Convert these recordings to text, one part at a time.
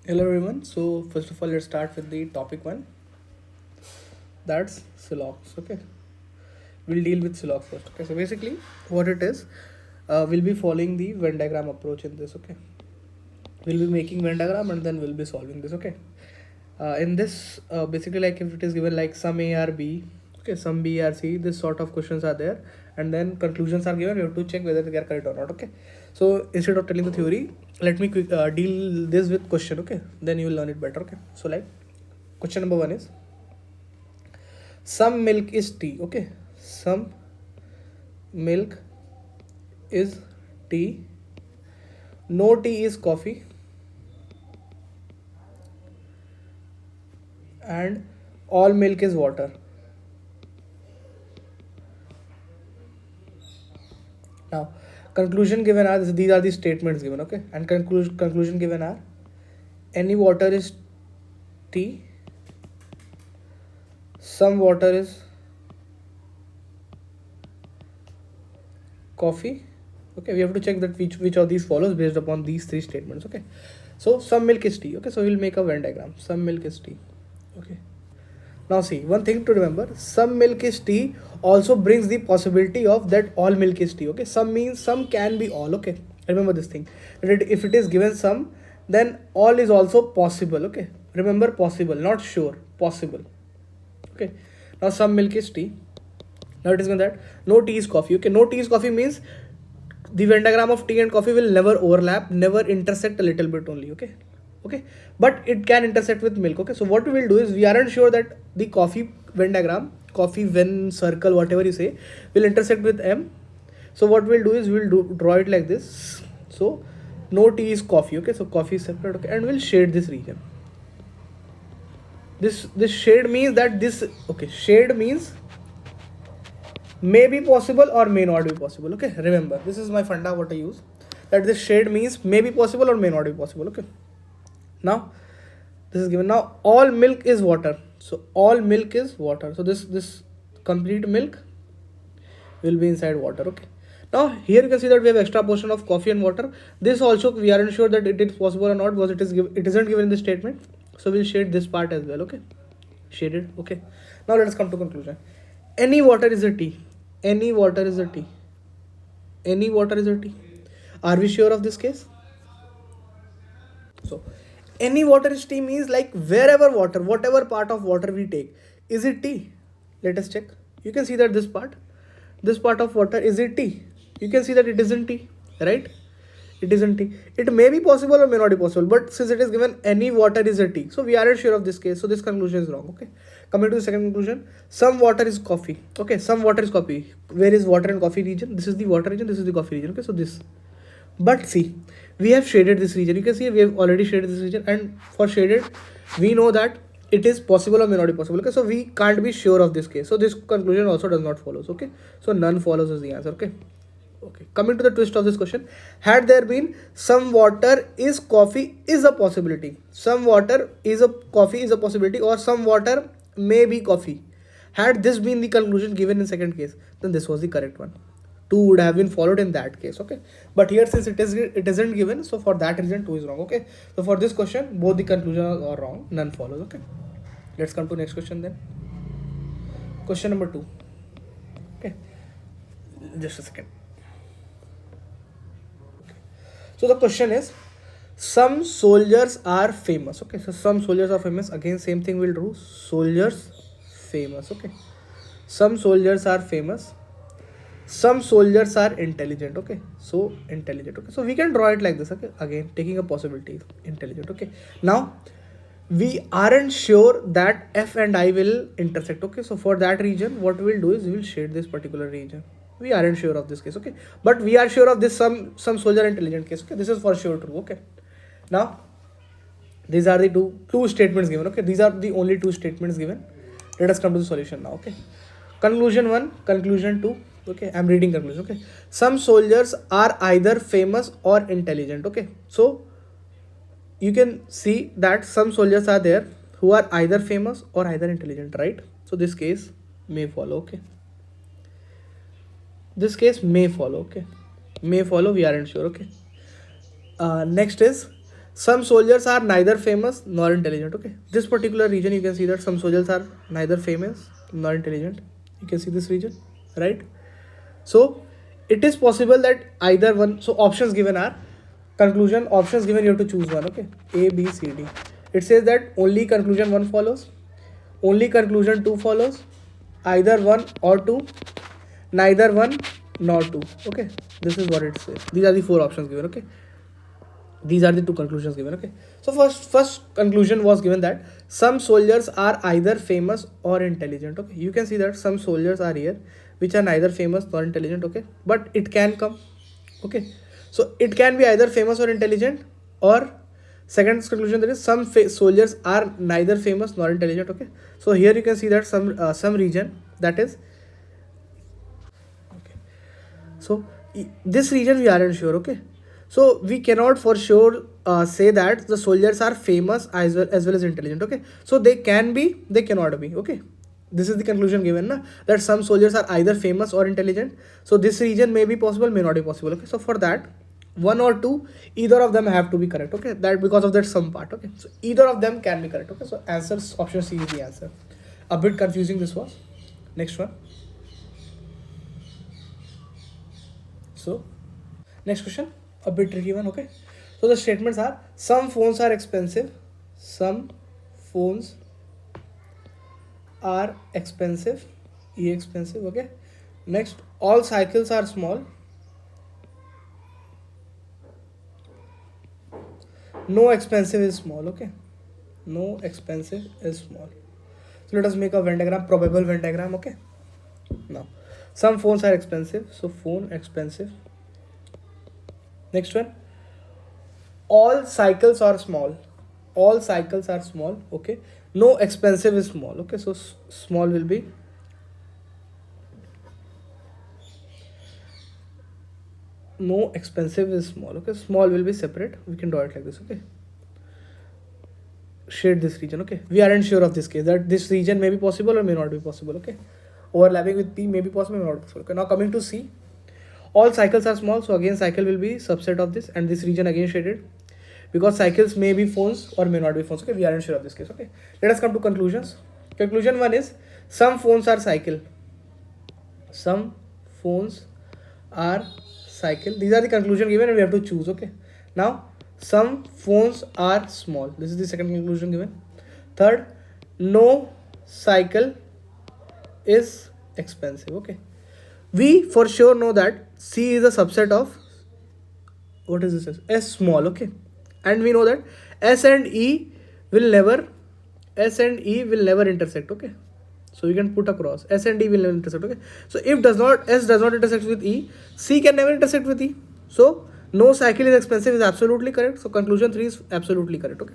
Hello everyone. So first of all, let's start with the topic one. That's Silox. Okay, we'll deal with Silox first. Okay, so basically, what it is, we'll be following the Venn diagram approach in this. Okay, we'll be making Venn diagram and then we'll be solving this. Okay, in this, basically, like if it is given like some A or B, okay, some B or C, this sort of questions are there, and then conclusions are given. You have to check whether they are correct or not. Okay, so instead of telling the theory, let me deal this with question. Okay, then you will learn it better. Okay, so like question number one is some milk is tea. Okay, some milk is tea, no tea is coffee, and all milk is water. Now conclusion given are these are the statements given. Okay, and conclusion given are any water is tea, some water is coffee. Okay, we have to check that which of these follows based upon these three statements. Okay, so some milk is tea. Okay, so we'll make a Venn diagram. Some milk is tea. Okay, now see, one thing to remember, some milk is tea also brings the possibility of that all milk is tea. Okay, some means some can be all. Okay, remember this thing, that if it is given some, then all is also possible. Okay, remember, possible, not sure, possible. Okay, now some milk is tea. Now it is given that no tea is coffee. Okay, no tea is coffee means the Venn diagram of tea and coffee will never overlap, never intersect, a little bit only. Okay, okay, but it can intersect with milk. Okay, so what we will do is, we aren't sure that the coffee Venn diagram, coffee Venn circle, whatever you say, will intersect with M. So what we'll do is, draw it like this. So no tea is coffee. Okay, so coffee is separate. Okay, and we'll shade this region. This shade means that this, okay, shade means may be possible or may not be possible. Okay, remember, this is my funda what I use, that this shade means may be possible or may not be possible. Okay, now this is given. Now all milk is water, so all milk is water, so this complete milk will be inside water. Okay, now here you can see that we have extra portion of coffee and water. This also we aren't sure that it is possible or not, because it isn't given in the statement, so we'll shade this part as well. Okay, shaded. Okay, now let us come to conclusion. Any water is a tea, any water is a tea, any water is a tea. Are we sure of this case? So any water is tea means, like, wherever water, whatever part of water we take, is it tea? Let us check. You can see that this part of water, is it tea? You can see that it isn't tea, right? It isn't tea. It may be possible or may not be possible, but since it is given any water is a tea, so we aren't sure of this case, so this conclusion is wrong. Okay, coming to the second conclusion, some water is coffee. Okay, some water is coffee. Where is water and coffee region? This is the water region, this is the coffee region. Okay, so this, but see, we have shaded this region. You can see we have already shaded this region, and for shaded, we know that it is possible or may not be possible. Okay, so we can't be sure of this case, so this conclusion also does not follows. Okay, so none follows is the answer. Okay, okay, coming to the twist of this question, had there been some water is coffee is a possibility, some water is a coffee is a possibility, or some water may be coffee, had this been the conclusion given in second case, then this was the correct one. Two would have been followed in that case. Okay, but here, since it isn't given, so for that reason two is wrong. Okay, so for this question both the conclusions are wrong, none follows. Okay, let's come to next question then. Question number two. Okay, just a second. So the question is, some soldiers are famous. Okay, so some soldiers are famous. Again, same thing we'll do. Soldiers famous. Okay, some soldiers are famous, some soldiers are intelligent. Okay, so intelligent. Okay, so we can draw it like this. Okay, again taking a possibility, intelligent. Okay, now we aren't sure that F and I will intersect. Okay, so for that region what we'll do is, we will shade this particular region. We aren't sure of this case. Okay, but we are sure of this some soldier intelligent case. Okay, this is for sure true. Okay, now these are the two statements given. Okay, these are the only two statements given. Let us come to the solution now. Okay, conclusion one, conclusion two. Okay, I'm reading conclusion. Okay, some soldiers are either famous or intelligent. Okay, so you can see that some soldiers are there who are either famous or either intelligent, right? So this case may follow. Okay, this case may follow. Okay, may follow, we aren't sure. Okay, next is, some soldiers are neither famous nor intelligent. Okay, this particular region, you can see that some soldiers are neither famous nor intelligent. You can see this region, right? So it is possible that either one. So options given are, conclusion options given, you have to choose one. Okay, A, B, C, D. It says that only conclusion 1 follows, only conclusion 2 follows, either 1 or 2, neither 1 nor 2. Okay, this is what it says. These are the 4 options given. Okay, these are the 2 conclusions given. Okay, so first conclusion was given that some soldiers are either famous or intelligent. Okay, you can see that some soldiers are here which are neither famous nor intelligent. Okay, but it can come. Okay, so it can be either famous or intelligent, or second conclusion, that is some soldiers are neither famous nor intelligent. Okay, so here you can see that some region, that is, okay, so this region we aren't sure. Okay, so we cannot for sure say that the soldiers are famous as well as intelligent. Okay, so they can be, they cannot be. Okay, this is the conclusion given, na, that some soldiers are either famous or intelligent. So this region may be possible, may not be possible. Okay, so for that, 1 or 2, either of them have to be correct. Okay, that because of that some part. Okay, so either of them can be correct. Okay, so answer option C is the answer. A bit confusing this was. Next one. So next question, a bit tricky one. Okay, so the statements are, some phones are expensive, some phones are expensive, expensive. Okay, next, all cycles are small, no expensive is small. Okay, no expensive is small. So let us make a Venn diagram, probable Venn diagram. Okay, now some phones are expensive, so phone expensive. Next one, all cycles are small, all cycles are small. Okay, no expensive is small. Okay, so small will be, no expensive is small. Okay, small will be separate, we can draw it like this. Okay, shade this region. Okay, we aren't sure of this case, that this region may be possible or may not be possible. Okay, overlapping with P may be possible, may not be possible. Okay, now coming to C, all cycles are small, so again cycle will be subset of this, and this region again shaded, because cycles may be phones or may not be phones. Okay, we aren't sure of this case. Okay, let us come to conclusions. Conclusion 1 is, some phones are cycle, some phones are cycle. These are the conclusion given and we have to choose. Okay, now some phones are small, this is the second conclusion given. Third, no cycle is expensive. Okay, we for sure know that C is a subset of, what is this, S small. Okay, and we know that S and E will never, S and E will never intersect. Okay, so you can put across, S and E will never intersect. Okay, so if S does not intersect with E, C can never intersect with E. So no cycle is expensive is absolutely correct. So conclusion 3 is absolutely correct. Okay,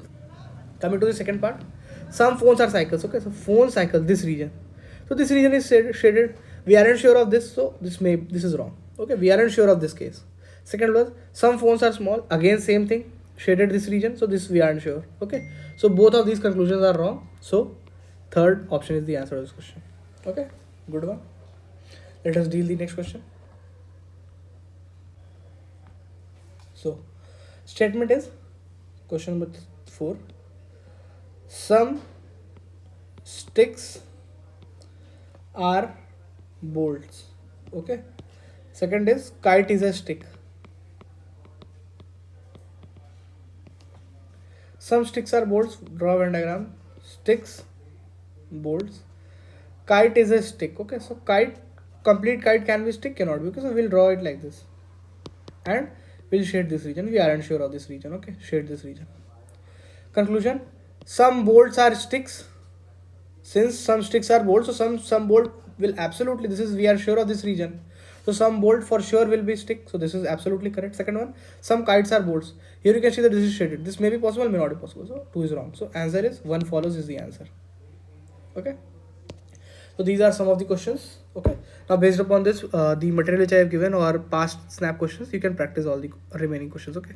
coming to the second part, some phones are cycles. Okay, so phone cycle, this region, so this region is shaded, we aren't sure of this, so this is wrong. Okay, we aren't sure of this case. Second was, some phones are small, again same thing, shaded this region, so this we aren't sure. Okay, so both of these conclusions are wrong, so third option is the answer to this question. Okay, good one. Let us deal the next question. So statement is, question number 4, some sticks are bolts. Okay, second is, kite is a stick. Some sticks are bolts, draw a Venn diagram, sticks, bolts, kite is a stick. Okay, so kite, complete kite can be stick, cannot be. Okay, so we'll draw it like this and we'll shade this region, we aren't sure of this region. Okay, shade this region. Conclusion, some bolts are sticks, since some sticks are bolts, so some bolt will absolutely, this is, we are sure of this region, so some bolt for sure will be stick, so this is absolutely correct. Second one, some kites are bolts, here you can see that this is shaded, this may be possible, may not be possible, so 2 is wrong. So answer is 1 follows is the answer. Okay, so these are some of the questions. Okay, now based upon this, the material which I have given or past snap questions, you can practice all the remaining questions. Okay.